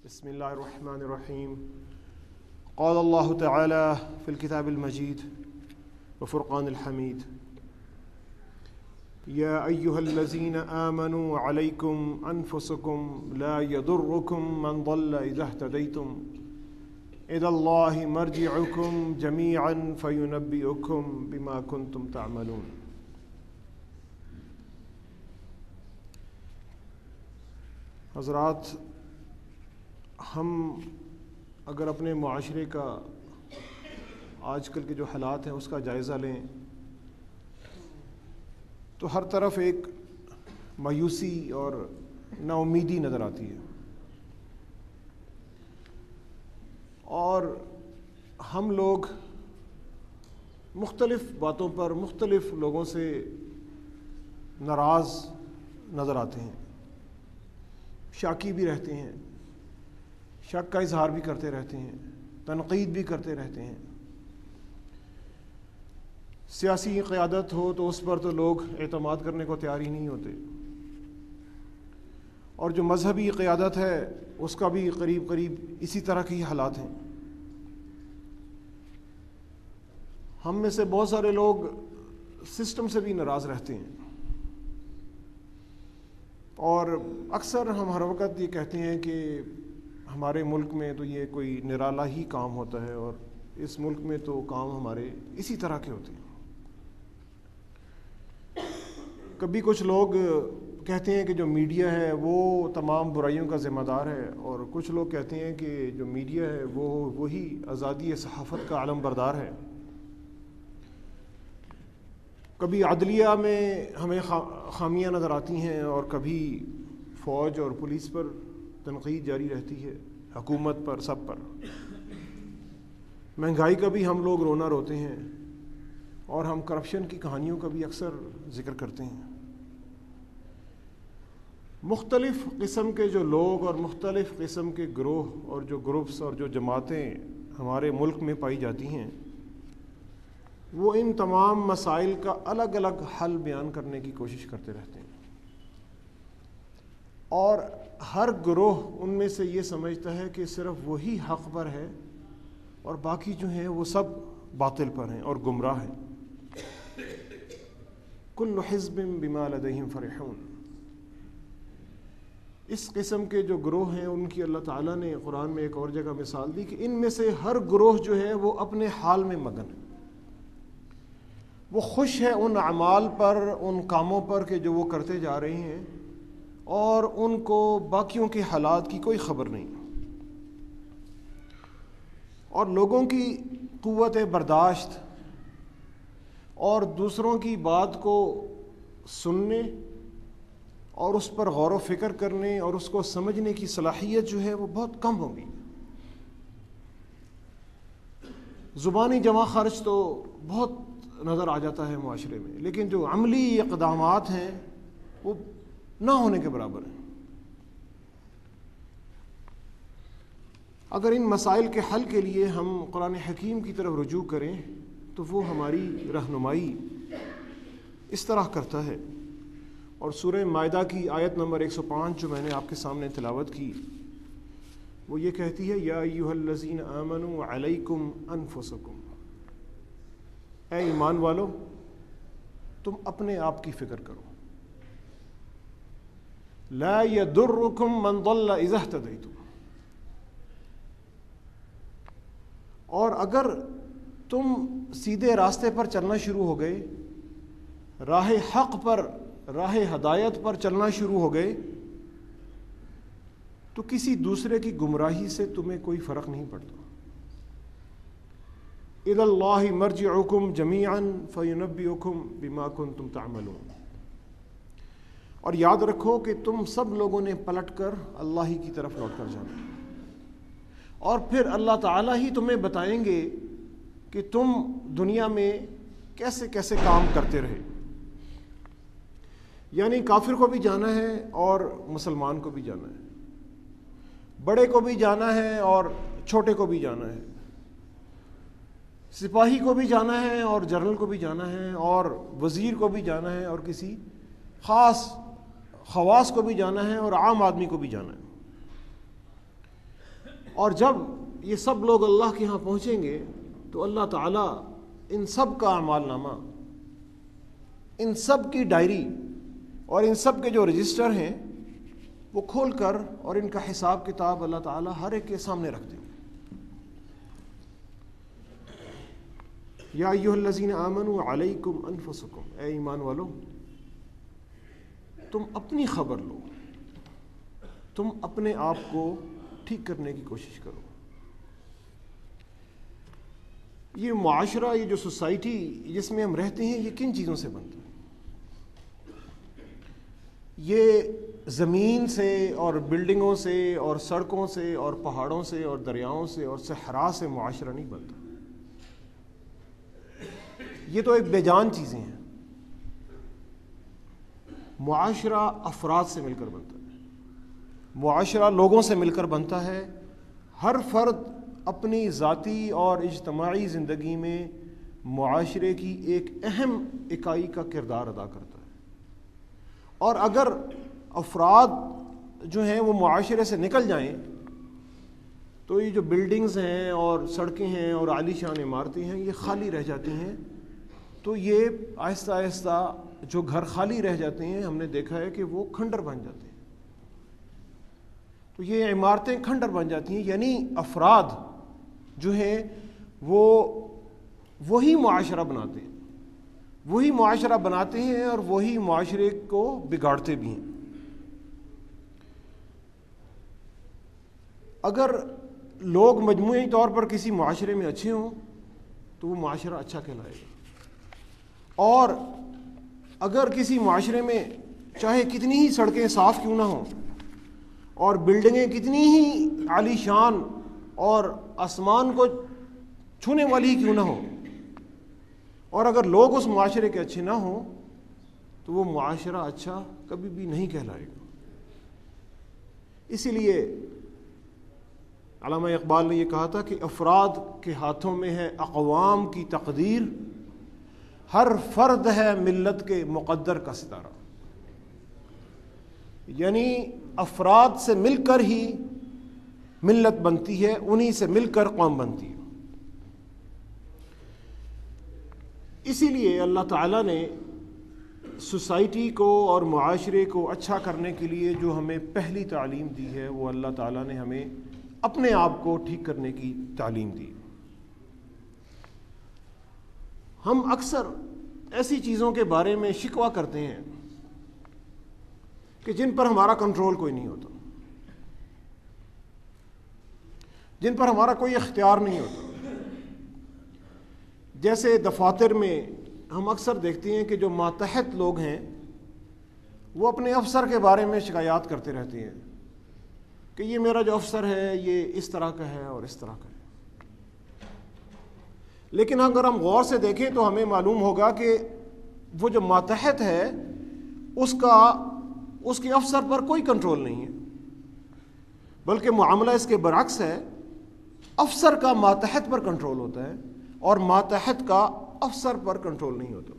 بسم الله الرحمن الرحيم. قال الله تعالى في الكتاب المجيد وفرقان الحميد: يا أيها الذين آمنوا عليكم أنفسكم لا يضركم من ضل إذا اهتديتم إلى الله مرجعكم جميعا فينبئكم بما كنتم تعملون. حضرات، ہم اگر اپنے معاشرے کا آج کل کے جو حالات ہیں اس کا جائزہ لیں تو ہر طرف ایک مایوسی اور نا امیدی نظر آتی ہے، اور ہم لوگ مختلف باتوں پر مختلف لوگوں سے ناراض نظر آتے ہیں، شاکی بھی رہتے ہیں، شک کا اظہار بھی کرتے رہتے ہیں، تنقید بھی کرتے رہتے ہیں۔ سیاسی قیادت ہو تو اس پر تو لوگ اعتماد کرنے کو تیار ہی نہیں ہوتے، اور جو مذہبی قیادت ہے اس کا بھی قریب قریب اسی طرح کے ہی حالات ہیں۔ ہم میں سے بہت سارے لوگ سسٹم سے بھی ناراض رہتے ہیں، اور اکثر ہم ہر وقت یہ کہتے ہیں کہ ہمارے ملک میں تو یہ کوئی نرالا ہی کام ہوتا ہے، اور اس ملک میں تو کام ہمارے اسی طرح کے ہوتے ہیں۔ کبھی کچھ لوگ کہتے ہیں کہ جو میڈیا ہے وہ تمام برائیوں کا ذمہ دار ہے، اور کچھ لوگ کہتے ہیں کہ جو میڈیا ہے وہی آزادی صحافت کا علم بردار ہے۔ کبھی عدلیہ میں ہمیں خامیاں نظر آتی ہیں، اور کبھی فوج اور پولیس پر تنقید جاری رہتی ہے، حکومت پر، سب پر۔ مہنگائی کا بھی ہم لوگ رونا روتے ہیں، اور ہم کرپشن کی کہانیوں کا بھی اکثر ذکر کرتے ہیں۔ مختلف قسم کے جو لوگ اور مختلف قسم کے گروہ اور جو گروپس اور جو جماعتیں ہمارے ملک میں پائی جاتی ہیں، وہ ان تمام مسائل کا الگ الگ حل بیان کرنے کی کوشش کرتے رہتے ہیں، اور ہر گروہ ان میں سے یہ سمجھتا ہے کہ صرف وہی حق پر ہے اور باقی جو ہیں وہ سب باطل پر ہیں اور گمراہ ہیں۔ کل حزب بما لدیہم فرحون۔ اس قسم کے جو گروہ ہیں ان کی اللہ تعالیٰ نے قرآن میں ایک اور جگہ مثال دی کہ ان میں سے ہر گروہ جو ہے وہ اپنے حال میں مگن ہے، وہ خوش ہے ان اعمال پر، ان کاموں پر کہ جو وہ کرتے جا رہے ہیں، اور ان کو باقیوں کے حالات کی کوئی خبر نہیں۔ اور لوگوں کی قوت برداشت اور دوسروں کی بات کو سننے اور اس پر غور و فکر کرنے اور اس کو سمجھنے کی صلاحیت جو ہے وہ بہت کم ہوگی۔ زبانی جمع خرچ تو بہت نظر آ جاتا ہے معاشرے میں، لیکن جو عملی اقدامات ہیں وہ نہ ہونے کے برابر ہیں۔ اگر ان مسائل کے حل کے لیے ہم قرآن حکیم کی طرف رجوع کریں تو وہ ہماری رہنمائی اس طرح کرتا ہے، اور سورہ مائدہ کی آیت نمبر 105 جو میں نے آپ کے سامنے تلاوت کی، وہ یہ کہتی ہے: یا ایھا الذین آمنوا علیکم انفسکم، اے ایمان والو تم اپنے آپ کی فکر کرو۔ لا یضرکم من ضل اذا اہتدیتم، اور اگر تم سیدھے راستے پر چلنا شروع ہو گئے، راہ حق پر، راہ ہدایت پر چلنا شروع ہو گئے، تو کسی دوسرے کی گمراہی سے تمہیں کوئی فرق نہیں پڑتا۔ الی اللہ مرجعکم جمیعا فینبئکم بما کنتم تعملون۔ اور یاد رکھو کہ تم سب لوگوں نے پلٹ کر اللہ ہی کی طرف لوٹ کر جانا، اور پھر اللہ تعالیٰ ہی تمہیں بتائیں گے کہ تم دنیا میں کیسے کیسے کام کرتے رہے۔ یعنی کافر کو بھی جانا ہے اور مسلمان کو بھی جانا ہے، بڑے کو بھی جانا ہے اور چھوٹے کو بھی جانا ہے، سپاہی کو بھی جانا ہے اور جنرل کو بھی جانا ہے، اور وزیر کو بھی جانا ہے، اور کسی خاص خواص کو بھی جانا ہے، اور عام آدمی کو بھی جانا ہے۔ اور جب یہ سب لوگ اللہ کے ہاں پہنچیں گے تو اللہ تعالیٰ ان سب کا اعمال نامہ، ان سب کی ڈائری اور ان سب کے جو رجسٹر ہیں وہ کھول کر اور ان کا حساب کتاب اللہ تعالیٰ ہر ایک کے سامنے رکھ دیں گے۔ یا ایھا الذین آمنوا علیکم انفسکم، اے ایمان والو تم اپنی خبر لو، تم اپنے آپ کو ٹھیک کرنے کی کوشش کرو۔ یہ معاشرہ، یہ جو سوسائٹی جس میں ہم رہتے ہیں، یہ کن چیزوں سے بنتا ہے؟ یہ زمین سے اور بلڈنگوں سے اور سڑکوں سے اور پہاڑوں سے اور دریاؤں سے اور صحرا سے معاشرہ نہیں بنتا۔ یہ تو ایک بے جان چیزیں ہیں۔ معاشرہ افراد سے مل کر بنتا ہے، معاشرہ لوگوں سے مل کر بنتا ہے۔ ہر فرد اپنی ذاتی اور اجتماعی زندگی میں معاشرے کی ایک اہم اکائی کا کردار ادا کرتا ہے، اور اگر افراد جو ہیں وہ معاشرے سے نکل جائیں تو یہ جو بلڈنگز ہیں اور سڑکیں ہیں اور عالی شان عمارتیں ہیں، یہ خالی رہ جاتی ہیں۔ تو یہ آہستہ آہستہ جو گھر خالی رہ جاتے ہیں، ہم نے دیکھا ہے کہ وہ کھنڈر بن جاتے ہیں۔ تو یہ عمارتیں کھنڈر بن جاتی ہیں، یعنی افراد جو ہیں وہ وہی معاشرہ بناتے ہیں، وہی معاشرہ بناتے ہیں اور وہی معاشرے کو بگاڑتے بھی ہیں۔ اگر لوگ مجموعی طور پر کسی معاشرے میں اچھے ہوں تو وہ معاشرہ اچھا کہلائے گا، اور اگر کسی معاشرے میں چاہے کتنی ہی سڑکیں صاف کیوں نہ ہوں اور بلڈنگیں کتنی ہی عالی شان اور آسمان کو چھونے والی کیوں نہ ہوں، اور اگر لوگ اس معاشرے کے اچھے نہ ہوں تو وہ معاشرہ اچھا کبھی بھی نہیں کہلائے گا۔ اسی لیے علامہ اقبال نے یہ کہا تھا کہ افراد کے ہاتھوں میں ہے اقوام کی تقدیر، ہر فرد ہے ملت کے مقدر کا ستارہ۔ یعنی افراد سے مل کر ہی ملت بنتی ہے، انہی سے مل کر قوم بنتی ہے۔ اسی لیے اللہ تعالیٰ نے سوسائٹی کو اور معاشرے کو اچھا کرنے کے لیے جو ہمیں پہلی تعلیم دی ہے، وہ اللہ تعالیٰ نے ہمیں اپنے آپ کو ٹھیک کرنے کی تعلیم دی۔ ہم اکثر ایسی چیزوں کے بارے میں شکوہ کرتے ہیں کہ جن پر ہمارا کنٹرول کوئی نہیں ہوتا، جن پر ہمارا کوئی اختیار نہیں ہوتا۔ جیسے دفاتر میں ہم اکثر دیکھتے ہیں کہ جو ماتحت لوگ ہیں وہ اپنے افسر کے بارے میں شکایات کرتے رہتے ہیں کہ یہ میرا جو افسر ہے یہ اس طرح کا ہے اور اس طرح کا ہے۔ لیکن اگر ہم غور سے دیکھیں تو ہمیں معلوم ہوگا کہ وہ جو ماتحت ہے اس کے افسر پر کوئی کنٹرول نہیں ہے، بلکہ معاملہ اس کے برعکس ہے۔ افسر کا ماتحت پر کنٹرول ہوتا ہے اور ماتحت کا افسر پر کنٹرول نہیں ہوتا۔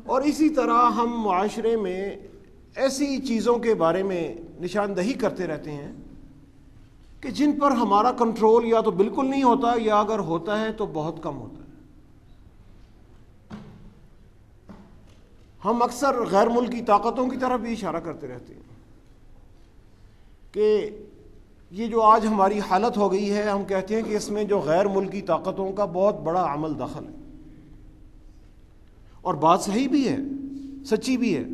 اور اسی طرح ہم معاشرے میں ایسی چیزوں کے بارے میں نشاندہی کرتے رہتے ہیں کہ جن پر ہمارا کنٹرول یا تو بالکل نہیں ہوتا یا اگر ہوتا ہے تو بہت کم ہوتا ہے۔ ہم اکثر غیر ملکی طاقتوں کی طرف بھی اشارہ کرتے رہتے ہیں کہ یہ جو آج ہماری حالت ہو گئی ہے، ہم کہتے ہیں کہ اس میں جو غیر ملکی طاقتوں کا بہت بڑا عمل دخل ہے، اور بات صحیح بھی ہے، سچی بھی ہے،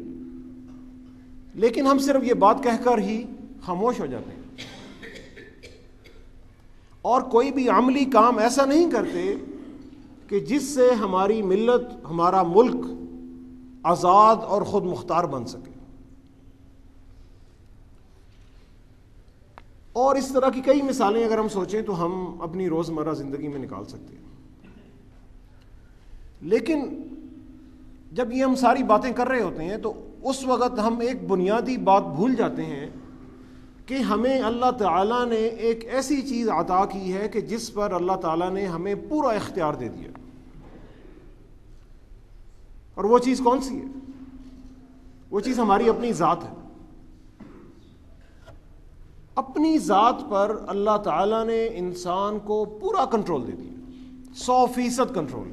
لیکن ہم صرف یہ بات کہہ کر ہی خاموش ہو جاتے ہیں اور کوئی بھی عملی کام ایسا نہیں کرتے کہ جس سے ہماری ملت، ہمارا ملک آزاد اور خود مختار بن سکے۔ اور اس طرح کی کئی مثالیں اگر ہم سوچیں تو ہم اپنی روزمرہ زندگی میں نکال سکتے ہیں۔ لیکن جب یہ ہم ساری باتیں کر رہے ہوتے ہیں تو اس وقت ہم ایک بنیادی بات بھول جاتے ہیں کہ ہمیں اللہ تعالیٰ نے ایک ایسی چیز عطا کی ہے کہ جس پر اللہ تعالیٰ نے ہمیں پورا اختیار دے دیا، اور وہ چیز کون سی ہے؟ وہ چیز ہماری اپنی ذات ہے۔ اپنی ذات پر اللہ تعالیٰ نے انسان کو پورا کنٹرول دے دیا، 100% کنٹرول.